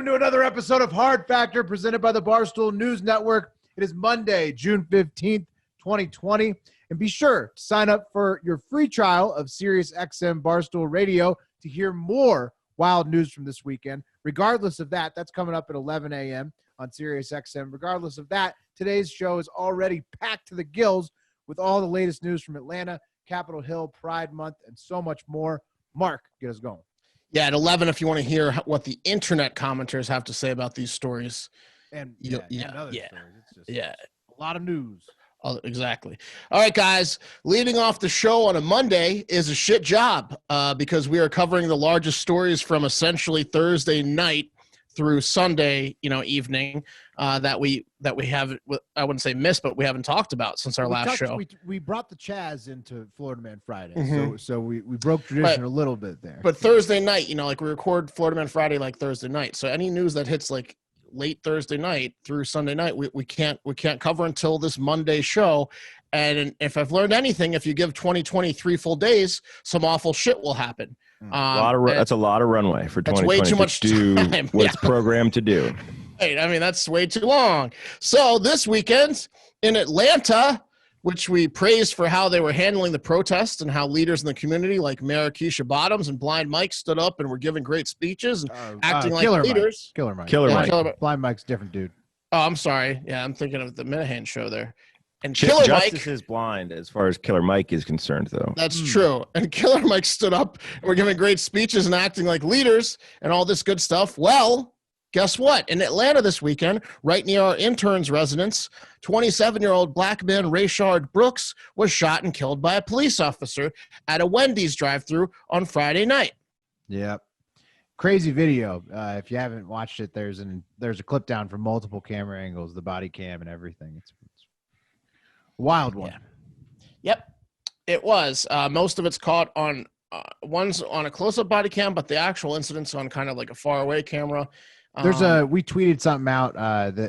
to another episode of Hard Factor presented by the Barstool News Network. It is Monday, June 15th, 2020. And be sure to sign up for your free trial of SiriusXM Barstool Radio to hear more wild news from this weekend. Regardless of that, that's coming up at 11 a.m. on SiriusXM. Regardless of that, today's show is already packed to the gills with all the latest news from Atlanta, Capitol Hill, Pride Month, and so much more. Mark, get us going. Yeah, at 11, if you want to hear what the internet commenters have to say about these stories. And other stories. It's just a lot of news. Oh, exactly. All right, guys, leading off the show on a Monday is a shit job because we are covering the largest stories from essentially Thursday night through Sunday, evening that we haven't, I wouldn't say missed, but we haven't talked about since our last show. We brought the Chaz into Florida Man Friday, so we broke tradition a little bit there. But Thursday night, we record Florida Man Friday like Thursday night. So any news that hits like late Thursday night through Sunday night, we can't cover until this Monday show. And if I've learned anything, if you give 2020 3 full days, some awful shit will happen. That's a lot of runway for 2020. That's way too much to do time. what it's programmed to do. Right. I mean, that's way too long. So this weekend in Atlanta, which we praised for how they were handling the protests and how leaders in the community like Mayor Keisha Bottoms and Blind Mike stood up and were giving great speeches and acting like leaders. Killer Mike. Blind Mike's different dude. Oh, I'm sorry. Yeah, I'm thinking of the Minahan show there. And Killer Mike is blind as far as Killer Mike is concerned, though. That's true. And Killer Mike stood up and were giving great speeches and acting like leaders and all this good stuff. Well, guess what? In Atlanta this weekend, right near our intern's residence, 27-year-old black man Rayshard Brooks was shot and killed by a police officer at a Wendy's drive-thru on Friday night. Yep. Crazy video. If you haven't watched it, there's a clip down from multiple camera angles, the body cam and everything. It's a wild one. Yeah. Yep, it was. Most of it's caught on one's on a close-up body cam, but the actual incident's on kind of like a far-away camera. We tweeted something out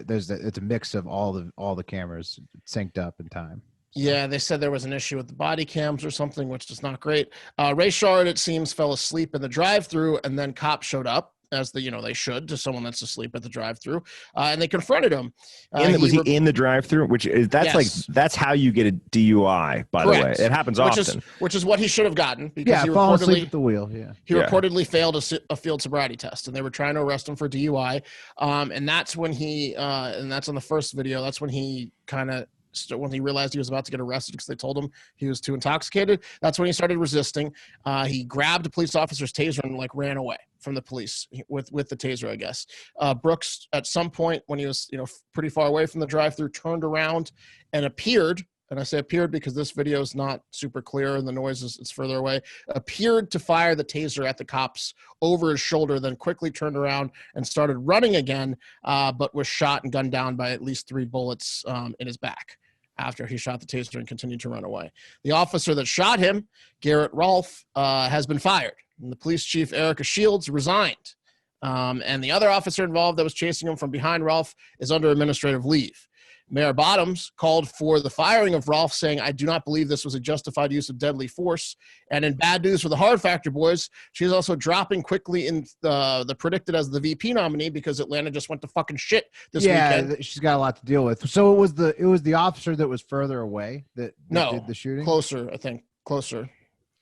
it's a mix of all the cameras synced up in time. So. Yeah, they said there was an issue with the body cams or something, which is not great. Rayshard, it seems, fell asleep in the drive-thru, and then cops showed up, as they should, to someone that's asleep at the drive-thru, and they confronted him. Was he in the drive-thru? That's how you get a DUI, by the way. It happens often. Which is what he should have gotten, because he falling asleep at the wheel. Yeah, he reportedly failed a field sobriety test, and they were trying to arrest him for DUI. And that's when and that's on the first video. That's when he when he realized he was about to get arrested because they told him he was too intoxicated. That's when he started resisting. He grabbed a police officer's taser and ran away from the police with the taser, I guess. Brooks, at some point when he was pretty far away from the drive-thru, turned around and appeared. And I say appeared because this video is not super clear and the noise is further away. Appeared to fire the taser at the cops over his shoulder, then quickly turned around and started running again, but was shot and gunned down by at least 3 bullets in his back after he shot the taser and continued to run away. The officer that shot him, Garrett Rolfe, has been fired. And the police chief, Erica Shields, resigned. And the other officer involved that was chasing him from behind Rolfe is under administrative leave. Mayor Bottoms called for the firing of Rolfe, saying, "I do not believe this was a justified use of deadly force." And in bad news for the Hard Factor boys, she's also dropping quickly in the predicted as the VP nominee because Atlanta just went to fucking shit this weekend. Yeah, she's got a lot to deal with. So it was the officer that was further away that did the shooting? Closer, I think. Closer.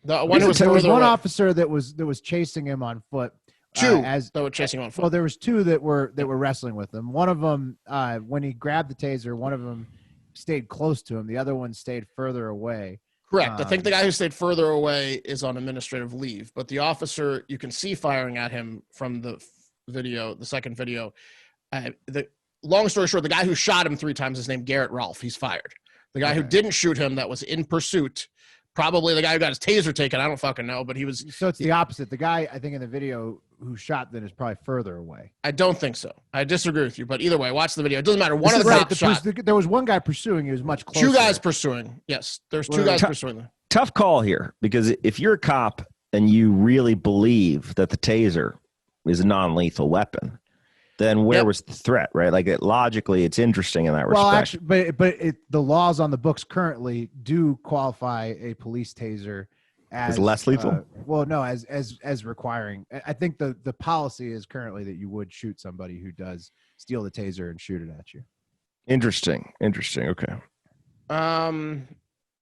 There was one officer that was chasing him on foot. Two that were chasing him on foot. Well, there was 2 that were wrestling with him. One of them, when he grabbed the taser, one of them stayed close to him. The other one stayed further away. Correct. I think the guy who stayed further away is on administrative leave, but the officer, you can see firing at him from the video, the second video. Long story short, the guy who shot him 3 times is named Garrett Rolfe. He's fired. The guy who didn't shoot him, that was in pursuit, probably the guy who got his taser taken. I don't fucking know, but he was. So it's the opposite. The guy, I think, in the video who shot then is probably further away. I don't think so. I disagree with you, but either way, watch the video. It doesn't matter. One of the cops shot. There was one guy pursuing. He was much closer. 2 guys pursuing. Yes, there's 2 guys pursuing them. Tough call here, because if you're a cop and you really believe that the taser is a non-lethal weapon, then where was the threat, right? Like logically, it's interesting in that respect. Well, actually, but the laws on the books currently do qualify a police taser as less lethal. Well, no, as requiring. I think the policy is currently that you would shoot somebody who does steal the taser and shoot it at you. Interesting. Okay.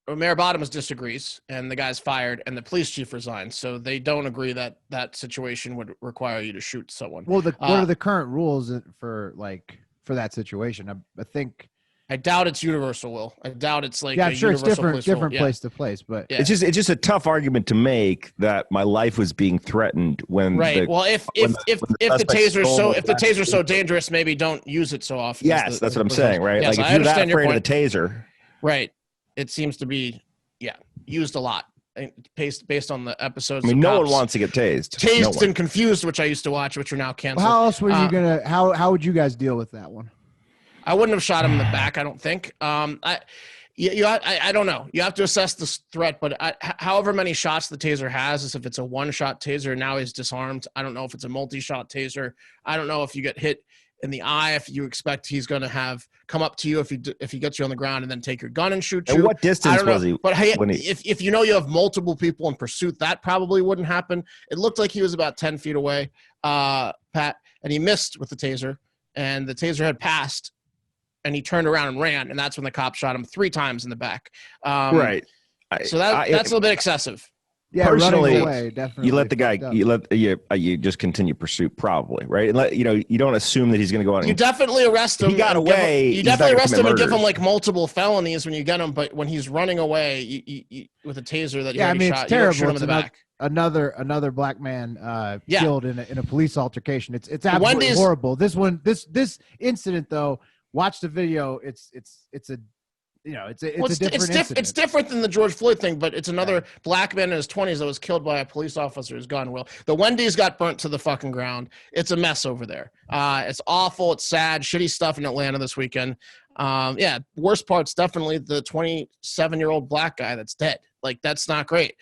Mayor Bottoms disagrees, and the guy's fired, and the police chief resigns. So they don't agree that that situation would require you to shoot someone. Well, what are the current rules for that situation? I think. I doubt it's universal, Will. I doubt it's like I'm sure it's different place to place, but it's just a tough argument to make that my life was being threatened when if the taser's so dangerous, maybe don't use it so often. Yes, that's what I'm saying, right? Yes, like if you're that afraid of the taser, right? It seems to be used a lot based on the episodes. I mean, no one wants to get tased. And Confused, which I used to watch, which are now canceled. How else were you gonna? How would you guys deal with that one? I wouldn't have shot him in the back. I don't think. I don't know. You have to assess this threat, but however many shots the taser has, is if it's a one-shot taser, now he's disarmed. I don't know if it's a multi-shot taser. I don't know if you get hit in the eye, if you expect he's going to come up to you if he gets you on the ground and then take your gun and shoot you. And what distance was he? But if you know you have multiple people in pursuit, that probably wouldn't happen. It looked like he was about 10 feet away, Pat, and he missed with the taser, and the taser had passed. And he turned around and ran, and that's when the cop shot him 3 times in the back. Right. So that's a little bit excessive. Yeah, personally, away, definitely. You let the guy. You just continue pursuit, probably, right? And you don't assume that he's going to go out. You definitely arrest him. He got away. You definitely arrest him and give him like multiple felonies when you get him. But when he's running away, you with a taser that you already shot, it's terrible. You shoot him in the back. Another black man killed in a police altercation. It's absolutely Wendy's, horrible. This incident though. Watch the video. It's a different incident. It's different than the George Floyd thing, but it's another black man in his 20s that was killed by a police officer's gun. Well, the Wendy's got burnt to the fucking ground. It's a mess over there. It's awful. It's sad. Shitty stuff in Atlanta this weekend. Worst part's definitely the 27-year-old black guy that's dead. Like, that's not great.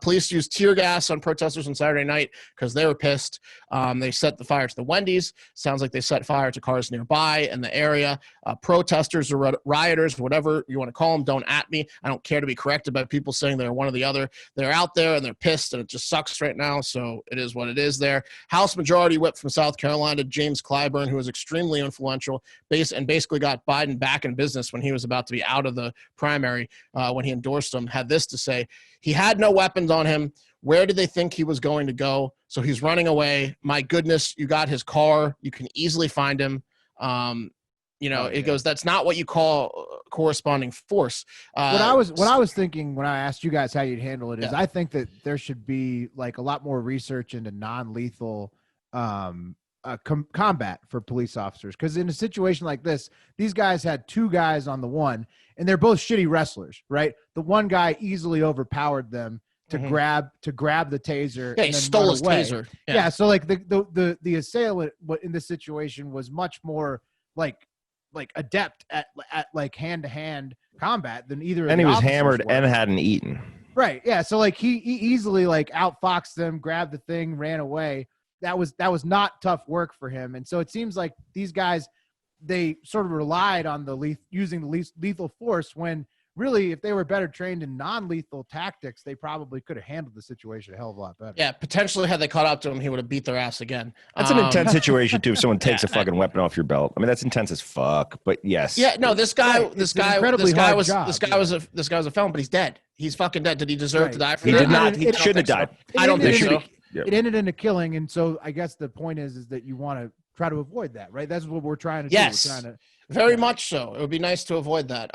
Police used tear gas on protesters on Saturday night because they were pissed. They set the fire to the Wendy's. Sounds like they set fire to cars nearby in the area. Protesters or rioters, whatever you want to call them, don't at me. I don't care to be corrected by people saying they're one or the other. They're out there and they're pissed, and it just sucks right now, so it is what it is there. House Majority Whip from South Carolina, James Clyburn, who was extremely influential and basically got Biden back in business when he was about to be out of the primary when he endorsed him, had this to say. He had no weapons on him. Where did they think he was going to go? So he's running away. My goodness, you got his car. You can easily find him. It goes, that's not what you call corresponding force. What I was thinking when I asked you guys how you'd handle it is I think that there should be like a lot more research into non-lethal combat for police officers. Because in a situation like this, these guys had 2 guys on the one, and they're both shitty wrestlers, right? The one guy easily overpowered them to grab the taser. Yeah, he stole his taser. Yeah, so like the assailant in this situation was much more like adept at like hand-to-hand combat than either of the and he was officers hammered were. and hadn't eaten. Right. Yeah. So like he easily like outfoxed them, grabbed the thing, ran away. That was not tough work for him. And so it seems like these guys, they sort of relied on using the lethal force when really, if they were better trained in non-lethal tactics, they probably could have handled the situation a hell of a lot better. Yeah, potentially had they caught up to him, he would have beat their ass again. That's an intense situation too. If someone takes a fucking weapon off your belt, I mean, that's intense as fuck. But yes. Yeah. No. This guy was a felon, but he's dead. He's fucking dead. Did he deserve to die for that? He did not. He shouldn't have died. I don't think so. It ended in a killing, and so I guess the point is that you want to try to avoid that, right? That's what we're trying to do. Yes, very much so. It would be nice to avoid that.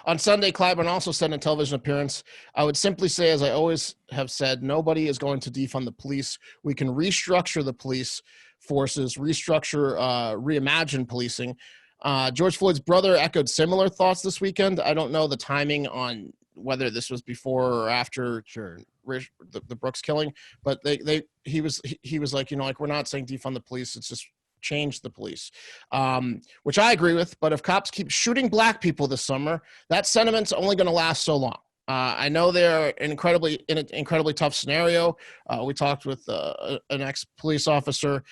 On Sunday, Clyburn also said in a television appearance, I would simply say, as I always have said, nobody is going to defund the police. We can restructure the police forces, reimagine policing. George Floyd's brother echoed similar thoughts this weekend. I don't know the timing on whether this was before or after the Brooks killing, but he was like, we're not saying defund the police. It's just change the police, which I agree with. But if cops keep shooting black people this summer, that sentiment's only going to last so long. I know they're in an incredibly tough scenario. We talked with an ex-police officer.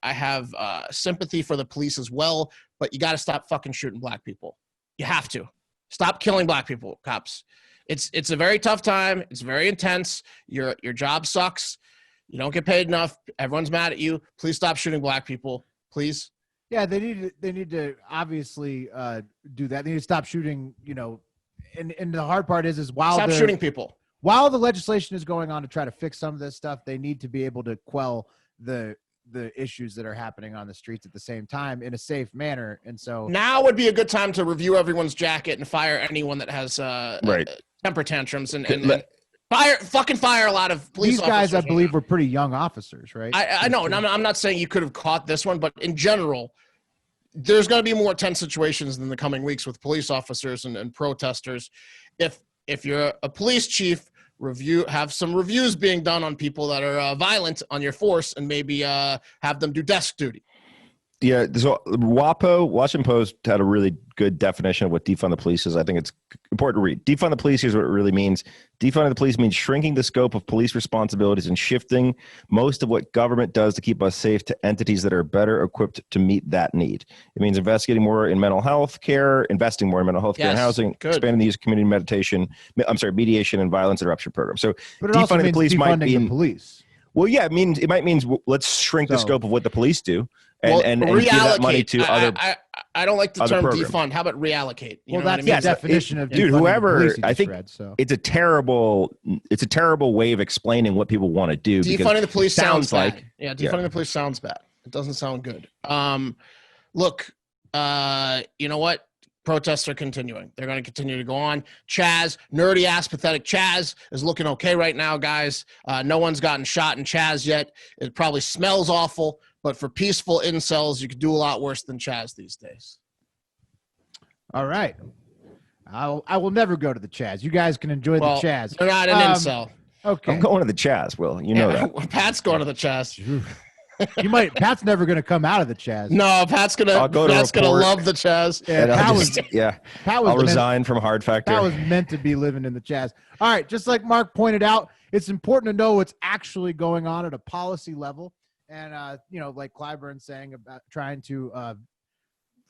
I have sympathy for the police as well, but you got to stop fucking shooting black people. You have to. Stop killing black people, cops. It's a very tough time. It's very intense. Your job sucks. You don't get paid enough. Everyone's mad at you. Please stop shooting black people. Please. Yeah, they need to obviously do that. They need to stop shooting, and the hard part is while stop shooting people. While the legislation is going on to try to fix some of this stuff, they need to be able to quell the issues that are happening on the streets at the same time in a safe manner. And so now would be a good time to review everyone's jacket and fire anyone that has temper tantrums and fire a lot of police officers. These guys, I believe, now. were pretty young officers, right? I know, and I'm not saying you could have caught this one, but in general, there's going to be more tense situations in the coming weeks with police officers and protesters. If you're a police chief, have some reviews being done on people that are violent on your force, and maybe have them do desk duty. Yeah, so WAPO, Washington Post, had a really good definition of what defund the police is. I think it's important to read. Defund the police, here's what it really means. Defunding the police means shrinking the scope of police responsibilities and shifting most of what government does to keep us safe to entities that are better equipped to meet that need. It means investigating more in mental health care, investing more in mental health care and housing, expanding the use of community mediation and violence interruption programs. So but it also means defunding the police. Well, yeah, it might mean let's shrink the scope of what the police do. And give that money to other. I don't like the term programs. Defund. How about reallocate? Well, that's the definition of dude. Whoever I think read, so. it's a terrible way of explaining what people want to do. Defunding the police sounds like bad. Yeah, defunding the police sounds bad. It doesn't sound good. Look, you know what? Protests are continuing. They're going to continue to go on. Chaz, nerdy ass, pathetic Chaz is looking okay right now, guys. No one's gotten shot in Chaz yet. It probably smells awful. But for peaceful incels, you could do a lot worse than Chaz these days. All right. I will never go to the Chaz. You guys can enjoy the Chaz. You're not an incel. Okay. I'm going to the Chaz, Will. You know that. Pat's going to the Chaz. You might. Pat's never going to come out of the Chaz. No, Pat's gonna love the Chaz. I'll resign from Hard Factor. Pat was meant to be living in the Chaz. All right. Just like Mark pointed out, it's important to know what's actually going on at a policy level. And, like Clyburn's saying about trying to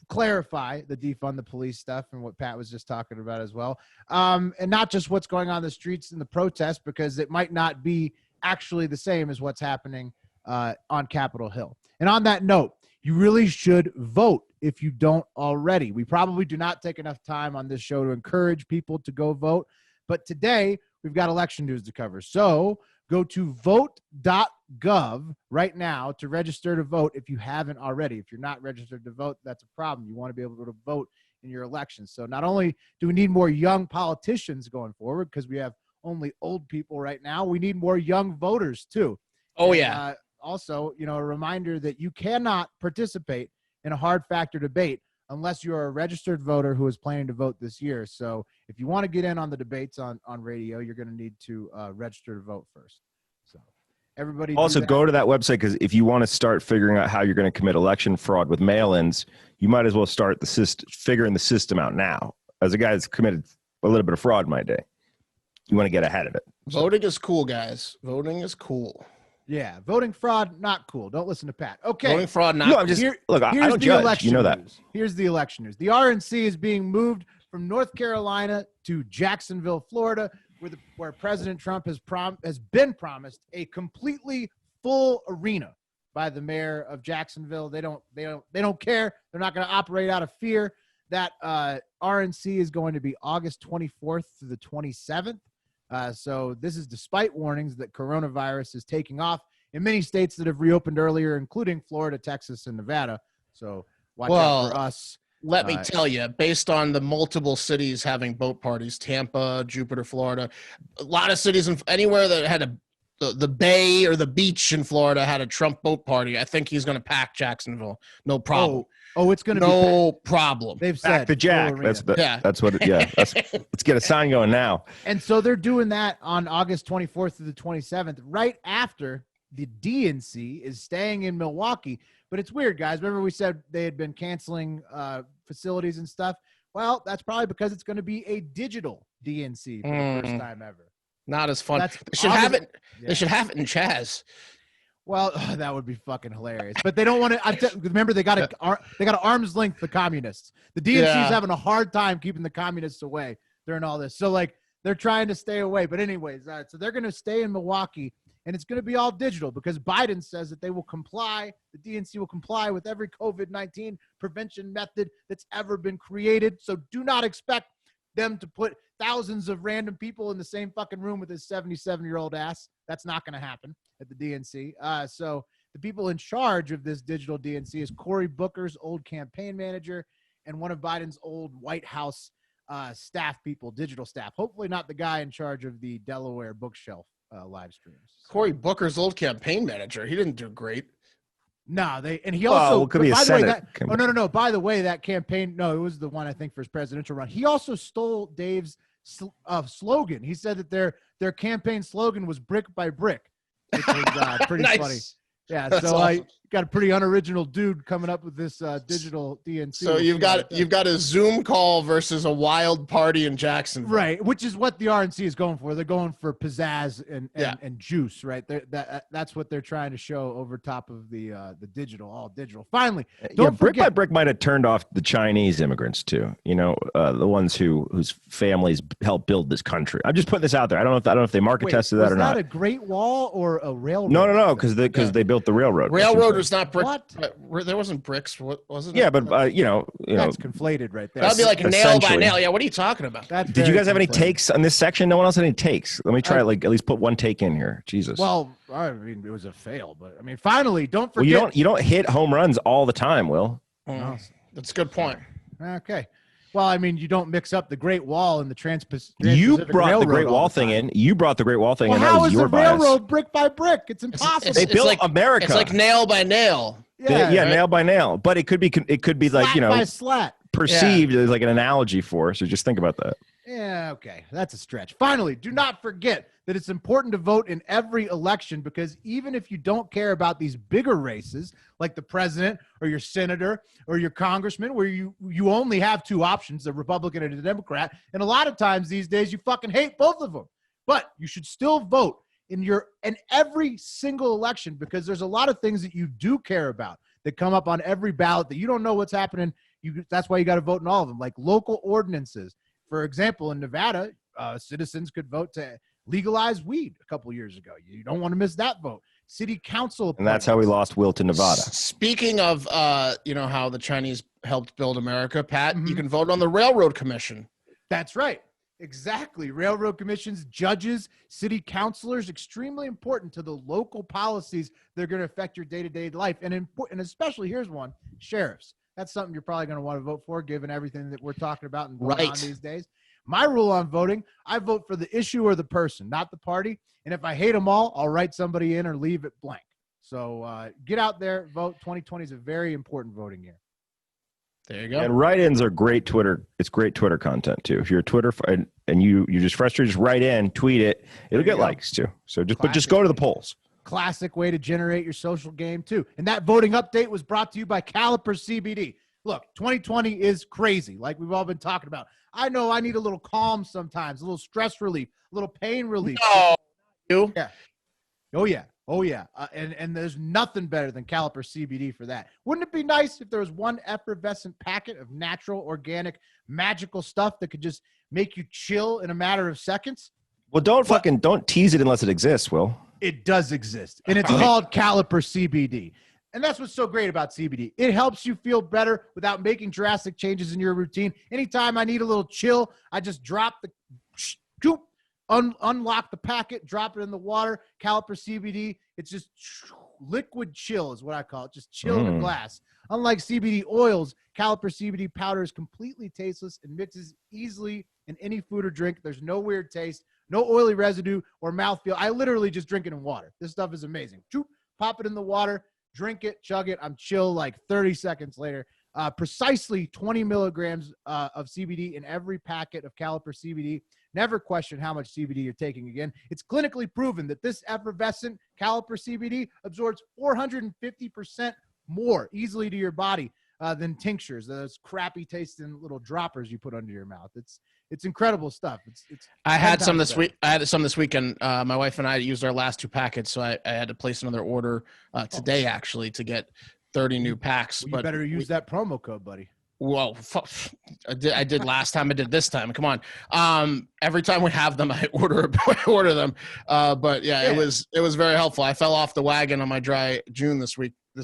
clarify the defund the police stuff and what Pat was just talking about as well. And not just what's going on in the streets and the protests, because it might not be actually the same as what's happening on Capitol Hill. And on that note, you really should vote if you don't already. We probably do not take enough time on this show to encourage people to go vote. But today, we've got election news to cover. So go to vote.gov right now to register to vote if you haven't already. If you're not registered to vote, that's a problem. You want to be able to vote in your elections. So not only do we need more young politicians going forward, because we have only old people right now, we need more young voters too. Oh, yeah. Also, a reminder that you cannot participate in a hard factor debate unless you're a registered voter who is planning to vote this year. So if you want to get in on the debates on radio, you're going to need to register to vote first. So everybody also go to that website, because if you want to start figuring out how you're going to commit election fraud with mail-ins, you might as well start figuring the system out now. As a guy that's committed a little bit of fraud in my day, you want to get ahead of it. Voting is cool, guys. Voting is cool. Yeah, voting fraud, not cool. Don't listen to Pat. Okay. Voting fraud, not cool. I'm just, look, I don't judge. You know that. Here's the election news. The RNC is being moved from North Carolina to Jacksonville, Florida, where President Trump has been promised a completely full arena by the mayor of Jacksonville. They don't care. They're not going to operate out of fear. That RNC is going to be August 24th to the 27th. So this is despite warnings that coronavirus is taking off in many states that have reopened earlier, including Florida, Texas, and Nevada. So watch out for us. Let me tell you, based on the multiple cities having boat parties, Tampa, Jupiter, Florida, a lot of cities anywhere that had the bay or the beach in Florida had a Trump boat party. I think he's going to pack Jacksonville. No problem. Oh, it's going to be no problem. They've said the Jack. That's what. Let's get a sign going now. And so they're doing that on August 24th to the 27th, right after the DNC is staying in Milwaukee. But it's weird, guys. Remember we said they had been canceling facilities and stuff? Well, that's probably because it's going to be a digital DNC for the first time ever. Not as fun. They should have it in Chaz. Well, that would be fucking hilarious. But they don't want to. Remember, they got to arm's length the communists. The DNC is having a hard time keeping the communists away during all this. So like they're trying to stay away. But anyways, so they're going to stay in Milwaukee, and it's going to be all digital because Biden says that they will comply. The DNC will comply with every COVID-19 prevention method that's ever been created. So do not expect them to put thousands of random people in the same fucking room with his 77-year-old ass. That's not going to happen at the DNC. So the people in charge of this digital DNC is Cory Booker's old campaign manager and one of Biden's old White House staff people, digital staff. Hopefully not the guy in charge of the Delaware bookshelf live streams. Cory Booker's old campaign manager. He didn't do great. No, he also could be a Senate. No. By the way, that campaign, it was the one I think for his presidential run. He also stole Dave's slogan. He said that their campaign slogan was "brick by brick," which was pretty nice. funny. Yeah, That's so awesome. Got a pretty unoriginal dude coming up with this digital DNC. So you've got a Zoom call versus a wild party in Jacksonville, right? Which is what the RNC is going for. They're going for pizzazz and juice, right? That's what they're trying to show over top of the digital, all digital. Finally, don't brick forget, by brick might have turned off the Chinese immigrants too. The ones whose families helped build this country. I'm just putting this out there. I don't know if they market tested that or not. Was that a Great Wall or a railroad? No, because they built the railroad. Railroad was not brick. What? There wasn't bricks. What was it? Yeah, but that's conflated right there. That'd be like nail by essentially. nail. Yeah, what are you talking about? Did you guys have any takes on this section? No one else had any takes. Let me try at least put one take in here. Jesus. Well, I mean, it was a fail, but I mean, finally, don't forget. Well, you don't hit home runs all the time, Will. That's a good point. Okay. Well, I mean, you don't mix up the Great Wall and the You brought the Great Wall thing in. You brought the Great Wall thing in. How is your the railroad brick by brick? It's impossible. They built America. It's like nail by nail. Nail by nail. But it could be like slat by slat. Perceived as like an analogy for. So just think about that. Yeah, okay. That's a stretch. Finally, do not forget that it's important to vote in every election because even if you don't care about these bigger races like the president or your senator or your congressman where you only have two options, a Republican and a Democrat, and a lot of times these days you fucking hate both of them. But you should still vote in every single election because there's a lot of things that you do care about that come up on every ballot that you don't know what's happening. That's why you got to vote in all of them, like local ordinances. For example, in Nevada, citizens could vote to legalize weed a couple years ago. You don't want to miss that vote. City council. And that's how we lost Will to Nevada. Speaking of, how the Chinese helped build America, Pat, you can vote on the Railroad Commission. That's right. Exactly. Railroad commissions, judges, city councilors, extremely important to the local policies that are going to affect your day-to-day life. And especially, here's one, sheriffs. That's something you're probably going to want to vote for, given everything that we're talking about and going on these days. My rule on voting, I vote for the issue or the person, not the party. And if I hate them all, I'll write somebody in or leave it blank. So get out there, vote. 2020 is a very important voting year. There you go. And write-ins are great Twitter. It's great Twitter content too. If you're a Twitter and you just frustrated, just write in, tweet it. It'll get likes too. So just go to the polls. Classic way to generate your social game too. And that voting update was brought to you by Caliper CBD. Look, 2020 is crazy, like we've all been talking about. I know I need a little calm sometimes, a little stress relief, a little pain relief. Oh, you? Yeah. Oh yeah. And there's nothing better than Caliper CBD for that. Wouldn't it be nice if there was one effervescent packet of natural, organic, magical stuff that could just make you chill in a matter of seconds? Well, don't tease it unless it exists, Will. It does exist, and it's called Caliper CBD. And that's what's so great about CBD. It helps you feel better without making drastic changes in your routine. Anytime I need a little chill, I just drop unlock the packet, drop it in the water. Caliper CBD, it's just liquid chill is what I call it. Just chill in a glass. Unlike CBD oils, Caliper CBD powder is completely tasteless and mixes easily in any food or drink. There's no weird taste, no oily residue or mouthfeel. I literally just drink it in water. This stuff is amazing. Pop it in the water, drink it, chug it. I'm chill like 30 seconds later. Precisely 20 milligrams of CBD in every packet of Caliper CBD. Never question how much CBD you're taking again. It's clinically proven that this effervescent Caliper CBD absorbs 450% more easily to your body than tinctures, those crappy tasting little droppers you put under your mouth. It's incredible stuff. It's I 10 had some times this better. week. I had some this weekend. My wife and I used our last 2 packets, so I had to place another order today actually to get 30 new packs. Well, you better use that promo code, buddy. Well, I did last time. I did this time. Come on. Every time we have them, I order them. But yeah, it was very helpful. I fell off the wagon on my dry June this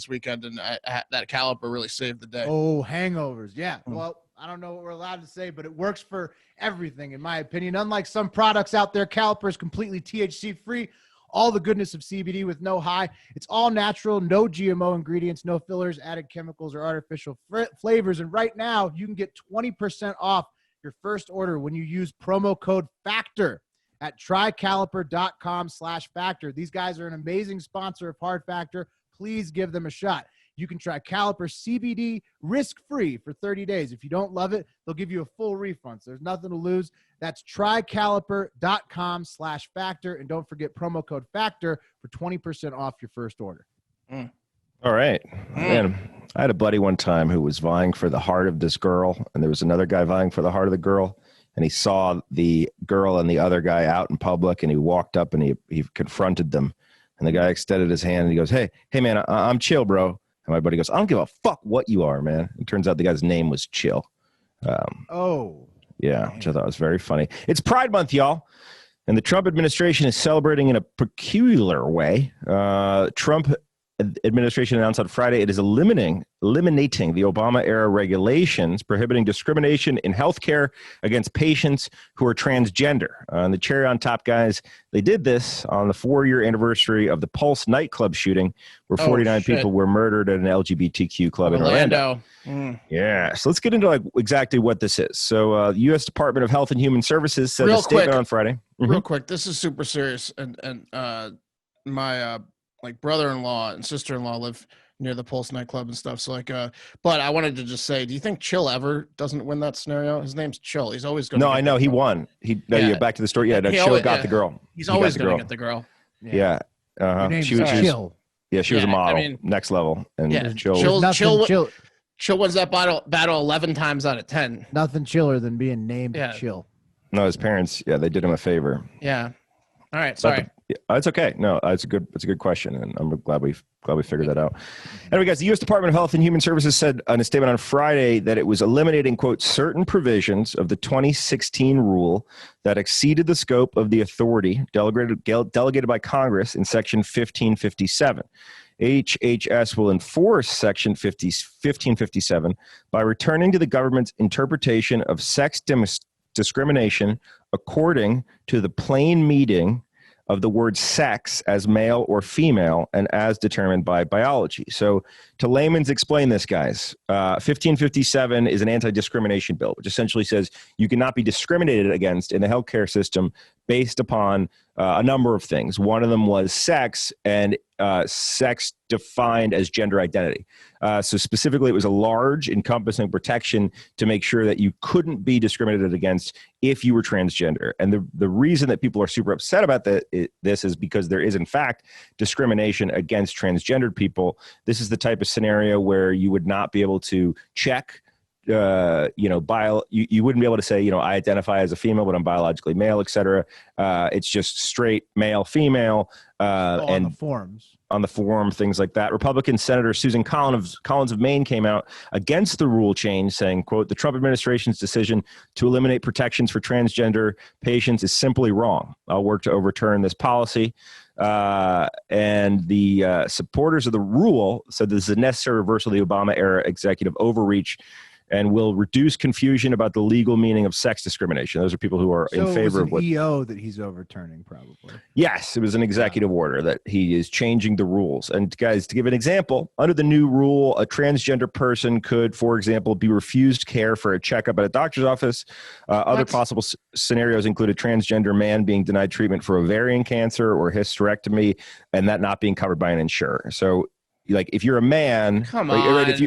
weekend, and that caliper really saved the day. Oh, hangovers. Yeah. Well, I don't know what we're allowed to say, but it works for everything, in my opinion. Unlike some products out there, caliper is completely THC free. All the goodness of CBD with no high. It's all natural, no GMO ingredients, no fillers, added chemicals, or artificial flavors. And right now, you can get 20% off your first order when you use promo code FACTOR at trycaliper.com/factor. These guys are an amazing sponsor of Hard Factor. Please give them a shot. You can try Caliper CBD risk-free for 30 days. If you don't love it, they'll give you a full refund. So there's nothing to lose. That's trycaliper.com/factor. And don't forget promo code FACTOR for 20% off your first order. All right. Man, I had a buddy one time who was vying for the heart of this girl, and there was another guy vying for the heart of the girl, and he saw the girl and the other guy out in public, and he walked up and he confronted them. And the guy extended his hand and he goes, hey man, I'm Chill, bro. And my buddy goes, I don't give a fuck what you are, man. It turns out the guy's name was Chill. Yeah, which I thought was very funny. It's Pride Month, y'all. And the Trump administration is celebrating in a peculiar way. Trump administration announced on Friday it is eliminating the Obama-era regulations prohibiting discrimination in healthcare against patients who are transgender. And the cherry on top, guys, they did this on the 4-year anniversary of the Pulse nightclub shooting, where 49 people were murdered at an LGBTQ club in Orlando. Yeah, so let's get into exactly what this is. So, U.S. Department of Health and Human Services said a statement on Friday. Real quick, this is super serious, and my brother-in-law and sister-in-law live near the Pulse nightclub and stuff. So but I wanted to just say, do you think Chill ever doesn't win that scenario? His name's Chill. He's always going to. No, I know he won. Back to the story. Yeah, no, Chill got the girl. He's always going to get the girl. Yeah. She was Chill. Yeah, she was a model. Next level. And Chill wins that battle 11 times out of 10. Nothing chiller than being named Chill. No, his parents, they did him a favor. Yeah. All right. Sorry. It's okay. No, it's a good question, and I'm glad we figured that out. Anyway, guys, the U.S. Department of Health and Human Services said in a statement on Friday that it was eliminating, quote, certain provisions of the 2016 rule that exceeded the scope of the authority delegated by Congress in Section 1557. HHS will enforce Section 1557 by returning to the government's interpretation of sex discrimination according to the plain meaning of the word sex as male or female and as determined by biology. So to layman's explain this, guys, 1557 is an anti-discrimination bill, which essentially says you cannot be discriminated against in the healthcare system based upon a number of things. One of them was sex, and sex defined as gender identity. So specifically, it was a large encompassing protection to make sure that you couldn't be discriminated against if you were transgender. And the reason that people are super upset about this is because there is, in fact, discrimination against transgendered people. This is the type of scenario where you would not be able to check you wouldn't be able to say, I identify as a female, but I'm biologically male, et cetera. It's just straight male, female. On the forms. On the form, things like that. Republican Senator Susan Collins of Maine came out against the rule change, saying, quote, the Trump administration's decision to eliminate protections for transgender patients is simply wrong. I'll work to overturn this policy. And the supporters of the rule said this is a necessary reversal of the Obama-era executive overreach and will reduce confusion about the legal meaning of sex discrimination. Those are people who are in favor of what EO that he's overturning, probably. Yes, it was an executive order that he is changing the rules. And guys, to give an example, under the new rule, a transgender person could, for example, be refused care for a checkup at a doctor's office. Other possible scenarios include a transgender man being denied treatment for ovarian cancer or hysterectomy, and that not being covered by an insurer. So, like, if you're a man, right, if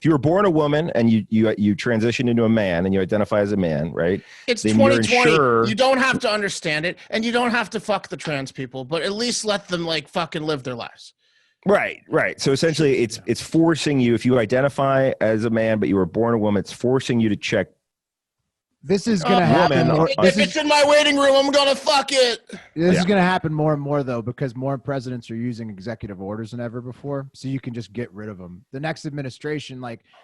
you were born a woman and you transition into a man and you identify as a man, right? It's 2020. You don't have to understand it, and you don't have to fuck the trans people, but at least let them fucking live their lives. Right. So essentially, it's forcing you, if you identify as a man but you were born a woman, it's forcing you to check This is going to happen more. If it's in my waiting room, I'm going to fuck it. This is going to happen more and more, though, because more presidents are using executive orders than ever before. So you can just get rid of them. The next administration,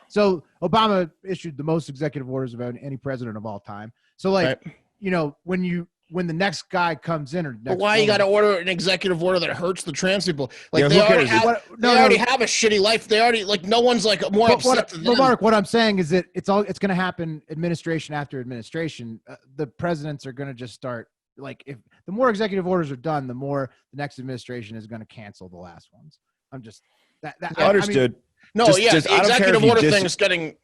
so Obama issued the most executive orders of any president of all time. So, when the next guy comes in, but why you got to order an executive order that hurts the trans people? Like, they already have a shitty life. They already, no one's more upset than them. Mark, what I'm saying is that it's going to happen administration after administration. The presidents are going to just start, if the more executive orders are done, the more the next administration is going to cancel the last ones. I'm just understood. The executive order thing is getting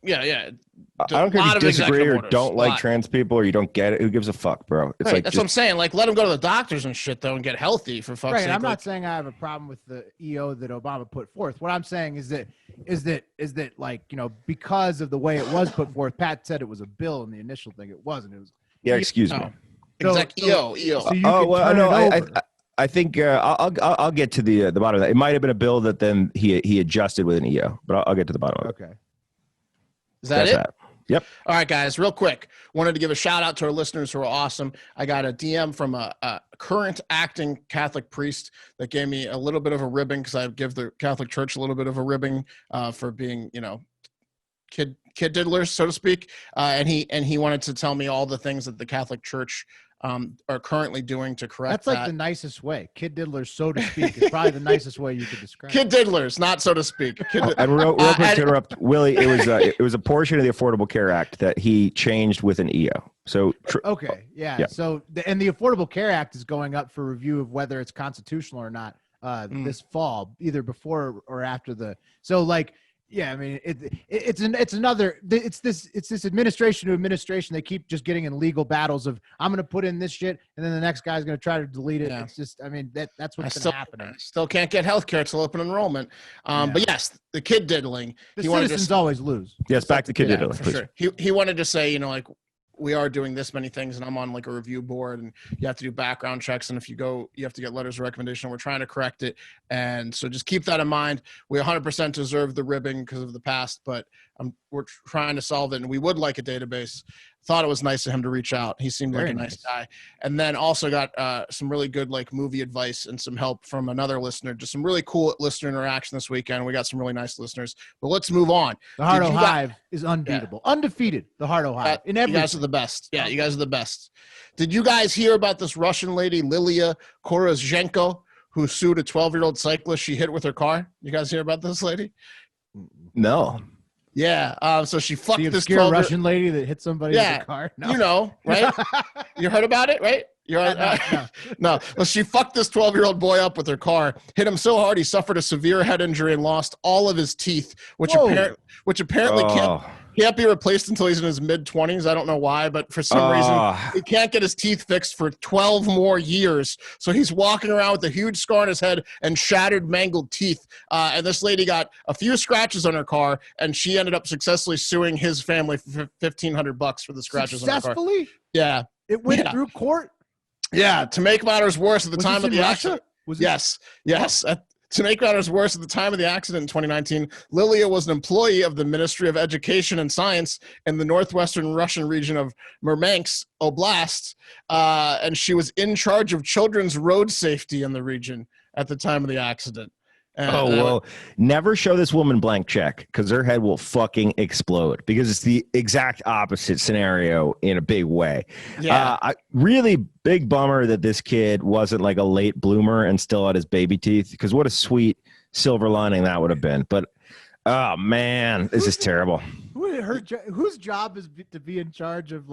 I don't care if you disagree or don't like trans people or you don't get it. Who gives a fuck, bro? It's that's what I'm saying. Let them go to the doctors and shit though and get healthy for fuck's sake. I'm not saying I have a problem with the EO that Obama put forth. What I'm saying is that because of the way it was put forth, Pat said it was a bill in the initial thing. It wasn't. It was excuse me. EO. So I think I'll get to the bottom of that. It might have been a bill that then he adjusted with an EO, but I'll get to the bottom of it. Okay. Is that it? Yep. All right, guys, real quick. Wanted to give a shout out to our listeners who are awesome. I got a DM from a current acting Catholic priest that gave me a little bit of a ribbing because I give the Catholic Church a little bit of a ribbing for being, kid diddlers, so to speak. And he wanted to tell me all the things that the Catholic Church are currently doing to correct That's the nicest way. Kid diddlers, so to speak, is probably the nicest way you could describe Kid diddlers, not so to speak. And real quick to interrupt, Willie, it was a portion of the Affordable Care Act that he changed with an EO. So yeah. So the Affordable Care Act is going up for review of whether it's constitutional or not this fall, either before or after the. So yeah, I mean it's this administration to administration. They keep just getting in legal battles of I'm going to put in this shit and then the next guy's going to try to delete it. Yeah. It's just that's what's been happening. Still can't get healthcare till open enrollment. But yes, the kid diddling. The citizens always lose. Yes, back to kid diddling. For sure. He wanted to say we are doing this many things and I'm on a review board and you have to do background checks. And if you go, you have to get letters of recommendation. We're trying to correct it. And so just keep that in mind. We 100% deserve the ribbing because of the past, but we're trying to solve it. And we would like a database. Thought it was nice of him to reach out. He seemed like a nice guy. And then also got some really good movie advice and some help from another listener. Just some really cool listener interaction this weekend. We got some really nice listeners. But let's move on. The Hardo Hive is unbeatable. Yeah. Undefeated, the Hardo Hive. In everything. You guys are the best. Yeah, you guys are the best. Did you guys hear about this Russian lady, Lilia Korozhenko, who sued a 12-year-old cyclist she hit with her car? You guys hear about this lady? No. Yeah, so she fucked the this obscure Russian lady that hit somebody with a car. No. Right? You heard about it, right? No. Well, she fucked this 12-year-old boy up with her car, hit him so hard he suffered a severe head injury and lost all of his teeth, which apparently can't be replaced until he's in his mid-20s. I don't know why, but for some reason he can't get his teeth fixed for 12 more years. So he's walking around with a huge scar on his head and shattered, mangled teeth. And this lady got a few scratches on her car, and she ended up successfully suing his family for $1,500 for the scratches on her car. Successfully? Yeah. It went through court? Yeah. To make matters worse, at the time of the accident. Yes. To make matters worse, at the time of the accident in 2019, Lilia was an employee of the Ministry of Education and Science in the northwestern Russian region of Murmansk Oblast, and she was in charge of children's road safety in the region at the time of the accident. Never show this woman blank check because her head will fucking explode because it's the exact opposite scenario in a big way. Yeah. Really big bummer that this kid wasn't a late bloomer and still had his baby teeth because what a sweet silver lining that would have been. But, oh, man, this is terrible. Whose job is to be in charge of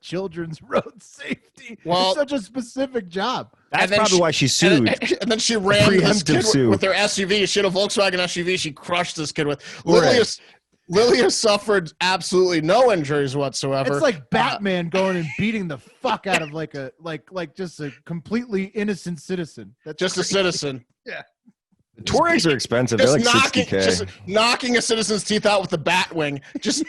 children's road safety? Well, it's such a specific job. That's probably why she sued. And then she ran this kid with her SUV. She had a Volkswagen SUV. She crushed this kid with. Lilia suffered absolutely no injuries whatsoever. It's like Batman going and beating the fuck out of just a completely innocent citizen. That's just crazy. A citizen. Yeah. Touaregs are expensive. They're $60K. Just knocking a citizen's teeth out with the bat wing, just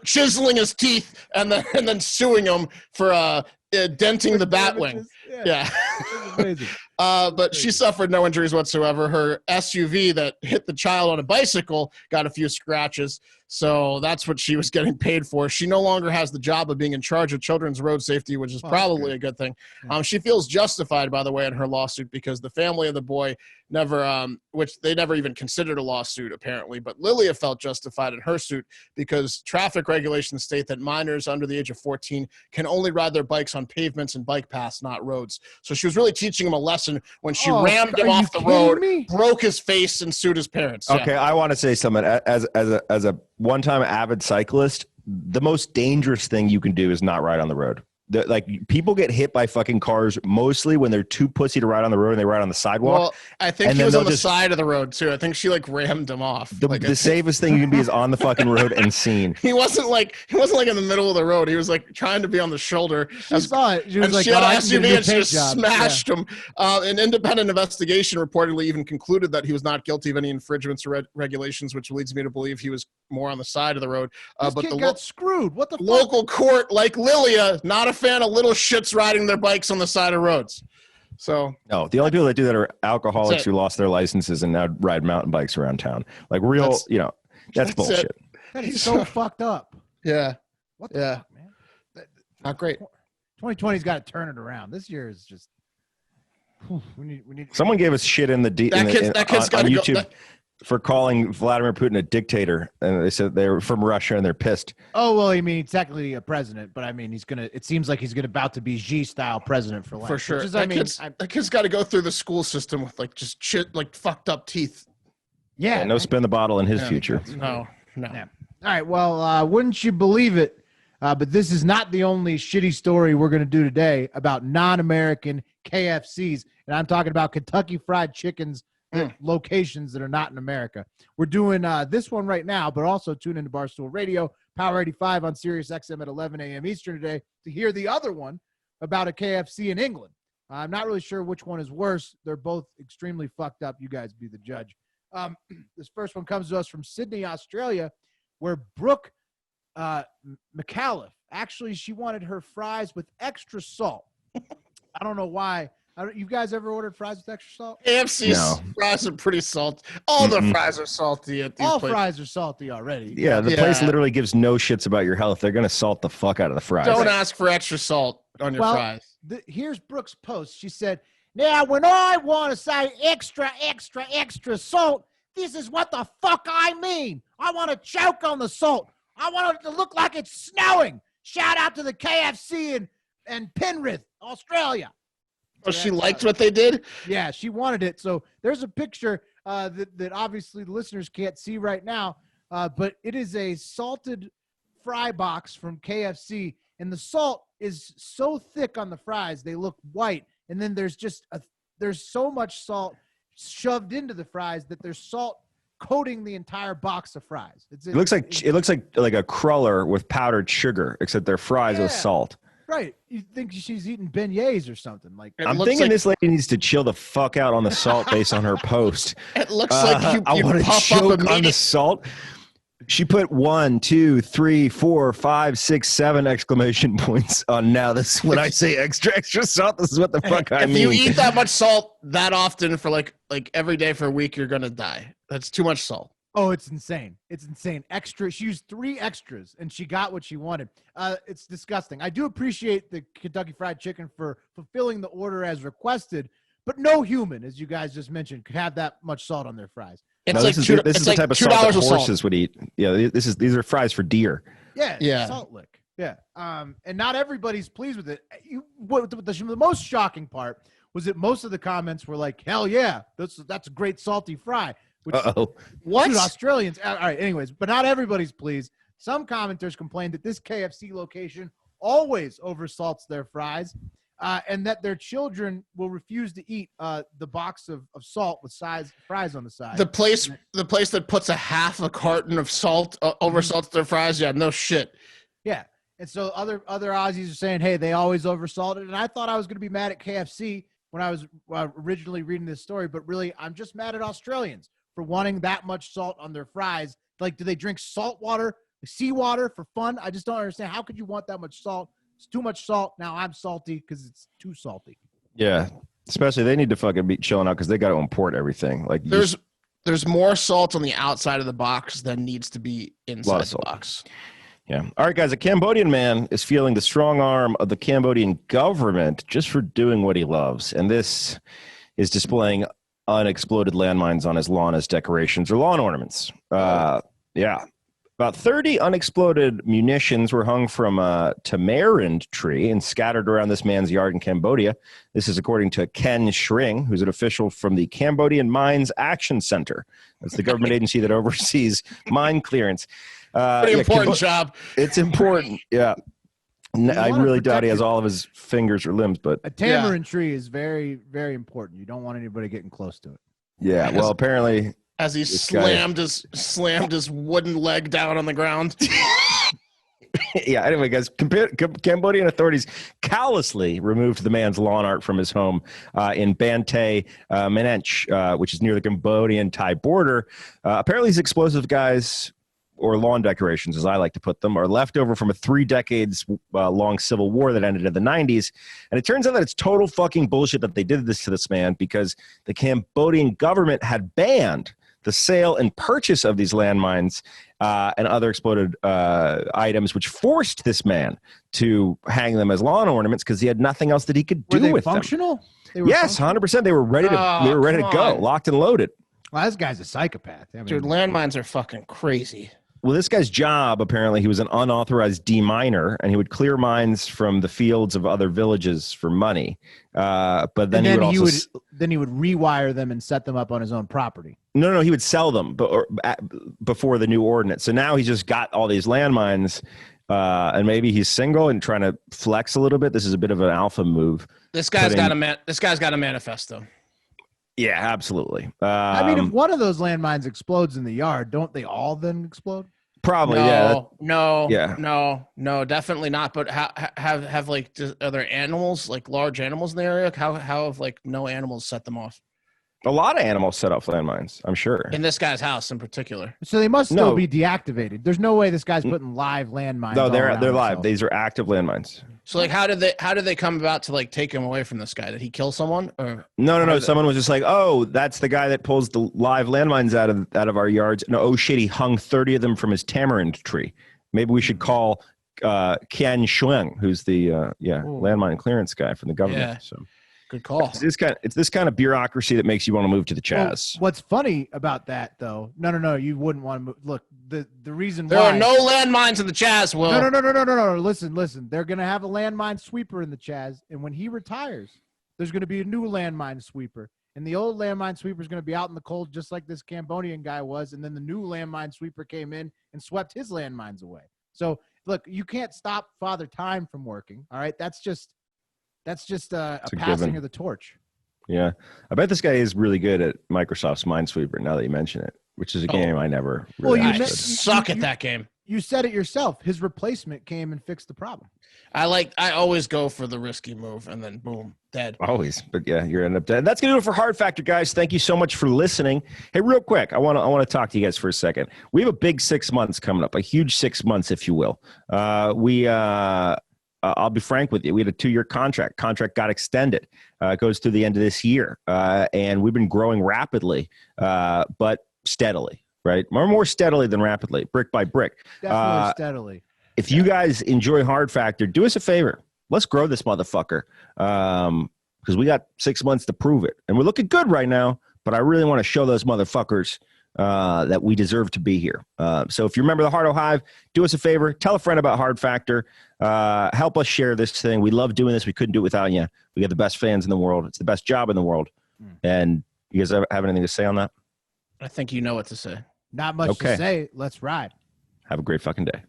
chiseling his teeth, and then suing him for denting the bat damages. wing. Yeah. That's amazing. But she suffered no injuries whatsoever. Her SUV that hit the child on a bicycle got a few scratches. So that's what she was getting paid for. She no longer has the job of being in charge of children's road safety, which is probably a good thing. Yeah. She feels justified, by the way, in her lawsuit because the family of the boy never, which they never even considered a lawsuit apparently. But Lilia felt justified in her suit because traffic regulations state that minors under the age of 14 can only ride their bikes on pavements and bike paths, not roads. So she was really teaching him a lesson when she rammed him off the road, broke his face, and sued his parents. Okay, I want to say something. As a one-time avid cyclist, the most dangerous thing you can do is not ride on the road. Like people get hit by fucking cars mostly when they're too pussy to ride on the road and they ride on the sidewalk. Well, I think he was on the side of the road too. I think she like rammed him off. The safest thing you can be is on the fucking road and seen. He wasn't like in the middle of the road. He was like trying to be on the shoulder. She saw it. She was like, she had an SUV and she just smashed him. An independent investigation reportedly even concluded that he was not guilty of any infringements or regulations, which leads me to believe he was more on the side of the road. But the got screwed. What the fuck? Local court, like Lilia, not a fan of little shits riding their bikes on the side of roads. So no, the only people that do that are alcoholics who lost their licenses and now ride mountain bikes around town. Like real, that's bullshit. That is so fucked up. Yeah. What the fuck, man? Not great. 2020's got to turn it around. This year is just. We need. Someone gave us shit in the on YouTube for calling Vladimir Putin a dictator, and they said they were from Russia and they're pissed. Oh well, I mean, he's technically a president, but I mean, he's gonna. It seems like he's about to be Xi-style president for life. For sure. That kid's got to go through the school system with like just shit, like fucked up teeth. Yeah, no spin the bottle in his future. No. Yeah. All right. Well, wouldn't you believe it? But this is not the only shitty story we're going to do today about non-American KFCs, and I'm talking about Kentucky Fried Chicken's locations that are not in America. We're doing this one right now, but also tune into Barstool Radio, Power 85 on Sirius XM at 11 a.m. Eastern today to hear the other one about a KFC in England. I'm not really sure which one is worse. They're both extremely fucked up. You guys be the judge. This first one comes to us from Sydney, Australia, where Brooke McAuliffe, actually, she wanted her fries with extra salt. I don't know why. You guys ever ordered fries with extra salt? KFC's fries are pretty salty. All the fries are salty at these places. Fries are salty already. Yeah, the place literally gives no shits about your health. They're going to salt the fuck out of the fries. Don't ask for extra salt on your fries. Here's Brooke's post. She said, now, when I want to say extra, extra, extra salt, this is what the fuck I mean. I want to choke on the salt. I want it to look like it's snowing. Shout out to the KFC and Penrith, Australia. Oh, she liked what they did? Yeah, she wanted it. So there's a picture that obviously the listeners can't see right now, but it is a salted fry box from KFC, and the salt is so thick on the fries they look white, and then there's so much salt shoved into the fries that there's salt coating the entire box of fries. It looks like a cruller with powdered sugar, except they're fries with salt. Right. You think she's eating beignets or something. Like I'm thinking this lady needs to chill the fuck out on the salt based on her post. It looks like you I want to puff choke up on the salt. She put 1, 2, 3, 4, 5, 6, 7 exclamation points on now. This when I say extra salt, this is what the fuck I mean. If you eat that much salt that often for like every day for a week, you're gonna die. That's too much salt. Oh, it's insane. It's insane. Extra. She used 3 extras, and she got what she wanted. It's disgusting. I do appreciate the Kentucky Fried Chicken for fulfilling the order as requested, but no human, as you guys just mentioned, could have that much salt on their fries. This is the type of salt that horses would eat. Yeah, these are fries for deer. Yeah. Salt lick. Yeah. And not everybody's pleased with it. The most shocking part was that most of the comments were like, "Hell yeah, that's a great salty fry." What? Dude, Australians. All right. Anyways, but not everybody's pleased. Some commenters complained that this KFC location always oversalts their fries, and that their children will refuse to eat the box of salt with fries on the side. The place that puts a half a carton of salt oversalts their fries. Yeah, no shit. Yeah. And so other Aussies are saying, hey, they always oversalt it. And I thought I was going to be mad at KFC when I was originally reading this story, but really I'm just mad at Australians for wanting that much salt on their fries. Like, do they drink salt water, seawater for fun? I just don't understand. How could you want that much salt It's too much salt. Now I'm salty because it's too salty. Yeah. Especially they need to fucking be chilling out because they got to import everything. Like there's more salt on the outside of the box than needs to be inside the box. Yeah. All right, guys. A Cambodian man is feeling the strong arm of the Cambodian government just for doing what he loves. And this is displaying unexploded landmines on his lawn as decorations or lawn ornaments. Yeah. About 30 unexploded munitions were hung from a tamarind tree and scattered around this man's yard in Cambodia. This is according to Ken Shring, who's an official from the Cambodian Mines Action Center. That's the government agency that oversees mine clearance. Pretty important job. It's important. Yeah. I really doubt he has all of his fingers or limbs, but a tamarind tree is very, very important. You don't want anybody getting close to it. Yeah. Well, apparently, as he slammed his wooden leg down on the ground. Yeah. Anyway, guys, Cambodian authorities callously removed the man's lawn art from his home in Bantay, Menench, which is near the Cambodian-Thai border. Apparently, these explosive guys, or lawn decorations, as I like to put them, are left over from a 3 decades long civil war that ended in the 90s. And it turns out that it's total fucking bullshit that they did this to this man because the Cambodian government had banned the sale and purchase of these landmines and other exploded items, which forced this man to hang them as lawn ornaments because he had nothing else that he could do with functional? them. They were yes, functional? 100%. They were ready to go, locked and loaded. Well, this guy's a psychopath. I mean, dude, landmines are fucking crazy. Well, this guy's job, apparently, he was an unauthorized deminer, and he would clear mines from the fields of other villages for money. But then he would rewire them and set them up on his own property. No, he would sell them before the new ordinance. So now he's just got all these landmines, and maybe he's single and trying to flex a little bit. This is a bit of an alpha move. This guy's got a manifesto. Yeah, absolutely. I mean, if one of those landmines explodes in the yard, don't they all then explode? Probably, No, definitely not. But have like, are there animals, like large animals in the area? How have like no animals set them off? A lot of animals set off landmines, I'm sure. In this guy's house in particular. So they must still be deactivated. There's no way this guy's putting live landmines. No, they're live. These are active landmines. So like, how did they come about to like take him away from this guy? Did he kill someone? Or no. Someone was just like, oh, that's the guy that pulls the live landmines out of our yards. No, oh shit, he hung 30 of them from his tamarind tree. Maybe we should call Ken Shuang, who's the landmine clearance guy from the government. Yeah. So. Good call. It's this kind of bureaucracy that makes you want to move to the Chaz. Well, what's funny about that, though? No, you wouldn't want to move. Look, the reason there are no landmines in the Chaz. Will no. Listen. They're gonna have a landmine sweeper in the Chaz, and when he retires, there's gonna be a new landmine sweeper, and the old landmine sweeper is gonna be out in the cold, just like this Cambodian guy was, and then the new landmine sweeper came in and swept his landmines away. So, look, you can't stop Father Time from working. All right, that's just a passing of the torch. Yeah. I bet this guy is really good at Microsoft's Minesweeper now that you mention it, which is a game I never really suck at that game. You said it yourself. His replacement came and fixed the problem. I always go for the risky move and then boom, dead. Always. But yeah, you're end up dead. That's going to do it for Hard Factor, guys. Thank you so much for listening. Hey, real quick, I want to talk to you guys for a second. We have a big 6 months coming up, a huge 6 months, if you will. I'll be frank with you. We had a 2-year contract. Contract got extended. It goes through the end of this year. And we've been growing rapidly, but steadily, right? More steadily than rapidly, brick by brick. Definitely steadily. If you guys enjoy Hard Factor, do us a favor. Let's grow this motherfucker because we got 6 months to prove it. And we're looking good right now, but I really want to show those motherfuckers that we deserve to be here. So if you remember the Hardo Hive, do us a favor. Tell a friend about Hard Factor. Help us share this thing. We love doing this. We couldn't do it without you. We got the best fans in the world. It's the best job in the world. And you guys have anything to say on that? I think you know what to say. Not much to say. Let's ride. Have a great fucking day.